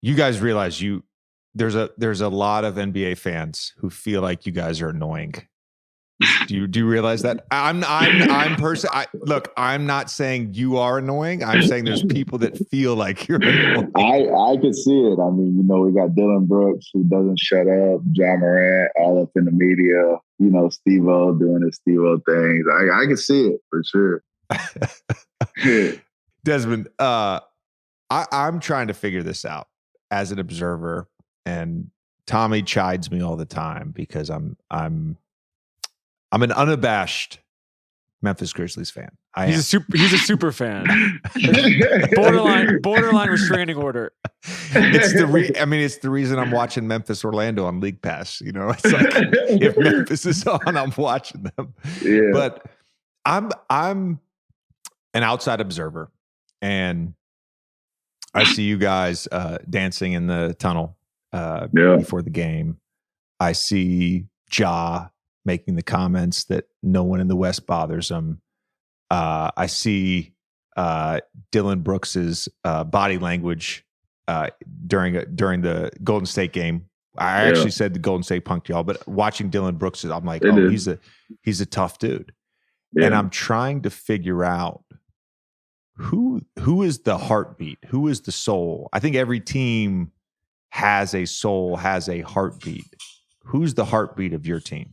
You guys realize there's a lot of NBA fans who feel like you guys are annoying. Do you realize that? Look, I'm not saying you are annoying. I'm saying there's people that feel like you're annoying. I could see it. I mean, we got Dillon Brooks who doesn't shut up, Ja Morant all up in the media, Steve-O doing his Steve-O things. I can see it for sure. Desmond, I'm trying to figure this out as an observer, and Tommy chides me all the time because I'm an unabashed Memphis Grizzlies fan. He's a super fan. borderline restraining order. It's the reason I'm watching Memphis Orlando on League Pass. It's like if Memphis is on, I'm watching them. Yeah. But I'm an outside observer, and I see you guys dancing in the tunnel before the game. I see Ja making the comments that no one in the West bothers him. I see Dillon Brooks's body language during the Golden State game. I actually said the Golden State punked y'all, but watching Dillon Brooks, I'm like, he's a tough dude. Yeah. And I'm trying to figure out who is the heartbeat, who is the soul. I think every team has a soul, has a heartbeat. Who's the heartbeat of your team?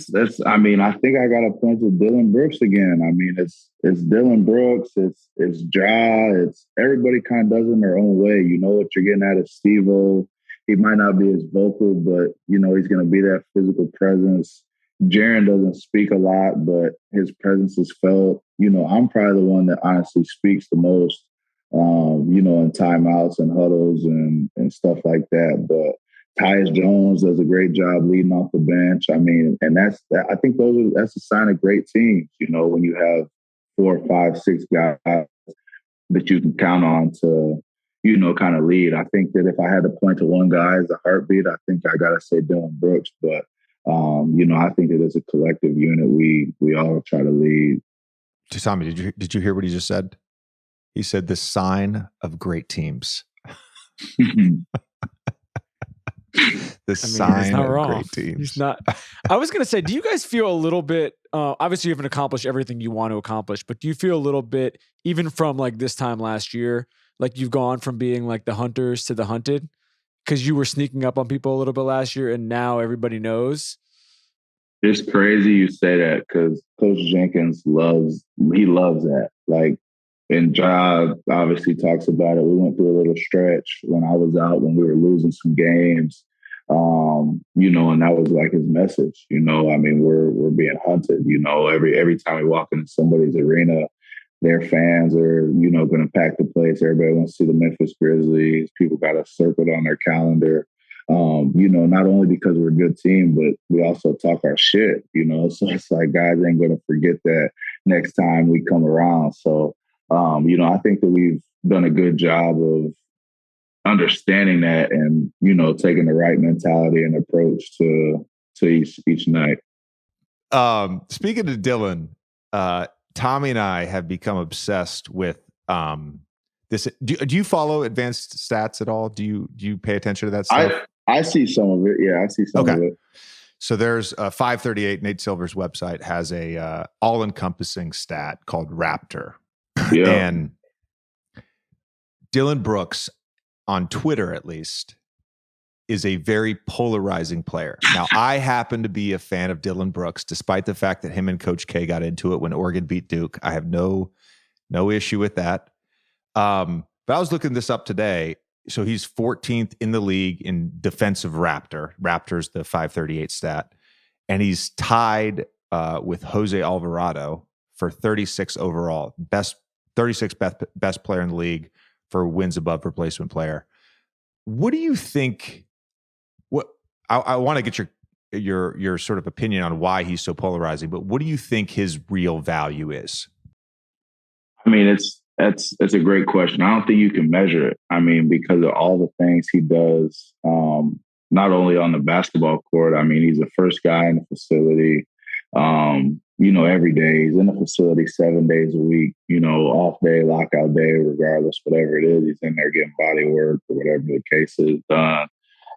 That's. I mean, I think I got to point to Dillon Brooks again. I mean, it's Dillon Brooks, it's Ja, it's everybody kind of does it in their own way. You know what you're getting at is Steve-O. He might not be as vocal, but he's going to be that physical presence. Jaren doesn't speak a lot, but his presence is felt. I'm probably the one that honestly speaks the most. In timeouts and huddles and stuff like that, but. Tyus Jones does a great job leading off the bench. I mean, and I think that's a sign of great teams, when you have 4, 5, 6 guys that you can count on to, kind of lead. I think that if I had to point to one guy as a heartbeat, I think I got to say Dillon Brooks. But, I think that as a collective unit, we all try to lead. Tommy, did you hear what he just said? He said the sign of great teams. Sign of great teams. He's not. I was going to say, do you guys feel a little bit, obviously you haven't accomplished everything you want to accomplish, but do you feel a little bit, even from like this time last year, like you've gone from being like the hunters to the hunted? Because you were sneaking up on people a little bit last year and now everybody knows? It's crazy you say that because Coach Jenkins loves that. Like, and Ja obviously talks about it. We went through a little stretch when I was out, when we were losing some games, and that was like his message. I mean, we're being hunted. Every time we walk into somebody's arena, their fans are, going to pack the place. Everybody wants to see the Memphis Grizzlies. People got us circled on their calendar. Not only because we're a good team, but we also talk our shit. So it's like guys ain't going to forget that next time we come around. So. I think that we've done a good job of understanding that and, taking the right mentality and approach to each night. Speaking of Dillon, Tommy and I have become obsessed with this. Do you follow advanced stats at all? Do you pay attention to that stuff? I see some of it. Yeah, I see some of it. So there's 538, Nate Silver's website has a all-encompassing stat called Raptor. Yeah. And Dillon Brooks, on Twitter at least, is a very polarizing player. Now, I happen to be a fan of Dillon Brooks, despite the fact that him and Coach K got into it when Oregon beat Duke. I have no issue with that. But I was looking this up today. So he's 14th in the league in defensive Raptor. Raptor's the 538 stat. And he's tied with Jose Alvarado for 36 overall. Best player in the league for wins above replacement player. What do you think? I want to get your sort of opinion on why he's so polarizing, but what do you think his real value is? I mean, that's a great question. I don't think you can measure it. I mean, because of all the things he does, not only on the basketball court. I mean, he's the first guy in the facility. every day. He's in the facility 7 days a week, off day, lockout day, regardless, whatever it is. He's in there getting body work or whatever the case is done.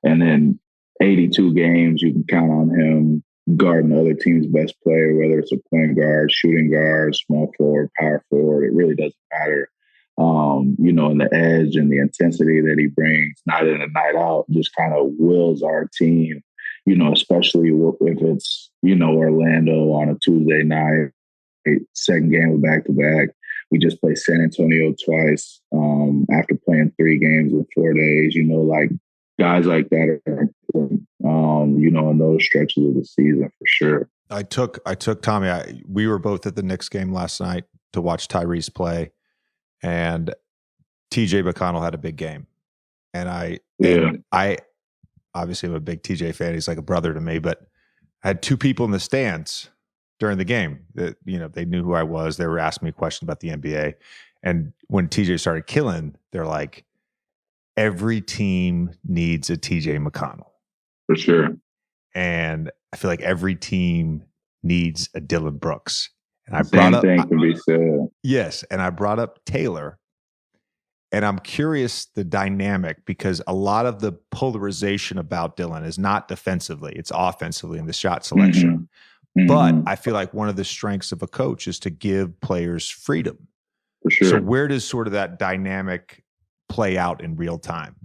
And then 82 games, you can count on him guarding the other team's best player, whether it's a point guard, shooting guard, small forward, power forward. It really doesn't matter. And the edge and the intensity that he brings night in and night out just kind of wills our team, especially if it's, Orlando on a Tuesday night, second game of back-to-back. We just played San Antonio twice after playing 3 games in 4 days. Guys like that are important, in those stretches of the season for sure. I took Tommy. We were both at the Knicks game last night to watch Tyrese play, and TJ McConnell had a big game. And I obviously am a big TJ fan. He's like a brother to me, but I had 2 people in the stands during the game that, they knew who I was. They were asking me questions about the NBA. And when TJ started killing, they're like, every team needs a TJ McConnell. For sure. And I feel like every team needs a Dillon Brooks. And I brought up, thing can be said. Yes. And I brought up Taylor. And I'm curious the dynamic, because a lot of the polarization about Dillon is not defensively, it's offensively in the shot selection. Mm-hmm. But I feel like one of the strengths of a coach is to give players freedom. For sure. So where does sort of that dynamic play out in real time?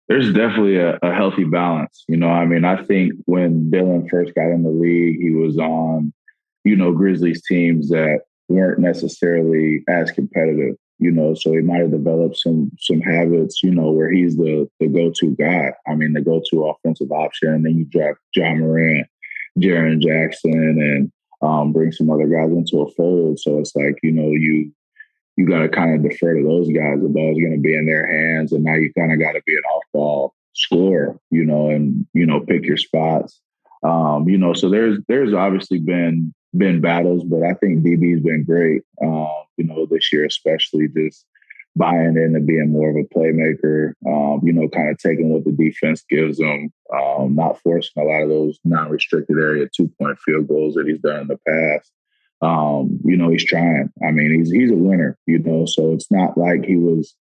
There's definitely a healthy balance. I think when Dillon first got in the league, he was on, Grizzlies teams that weren't necessarily as competitive, so he might have developed some habits, where he's the go-to guy. The go-to offensive option. And then you draft Ja Morant, Jaren Jackson, and bring some other guys into a fold. So it's like, you got to kind of defer to those guys. The ball's going to be in their hands, and now you kind of got to be an off-ball scorer, and pick your spots. So there's obviously been battles, but I think DB's been great. This year especially, just buying in and being more of a playmaker. Kind of taking what the defense gives him, not forcing a lot of those non-restricted area 2-point field goals that he's done in the past. He's trying. He's a winner, so it's not like he was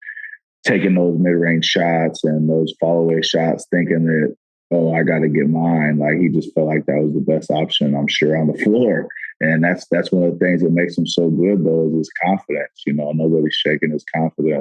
taking those mid-range shots and those fall-away shots thinking that, oh, I got to get mine. Like, he just felt like that was the best option, I'm sure, on the floor. And that's one of the things that makes him so good, though, is his confidence. Nobody's shaking his confidence.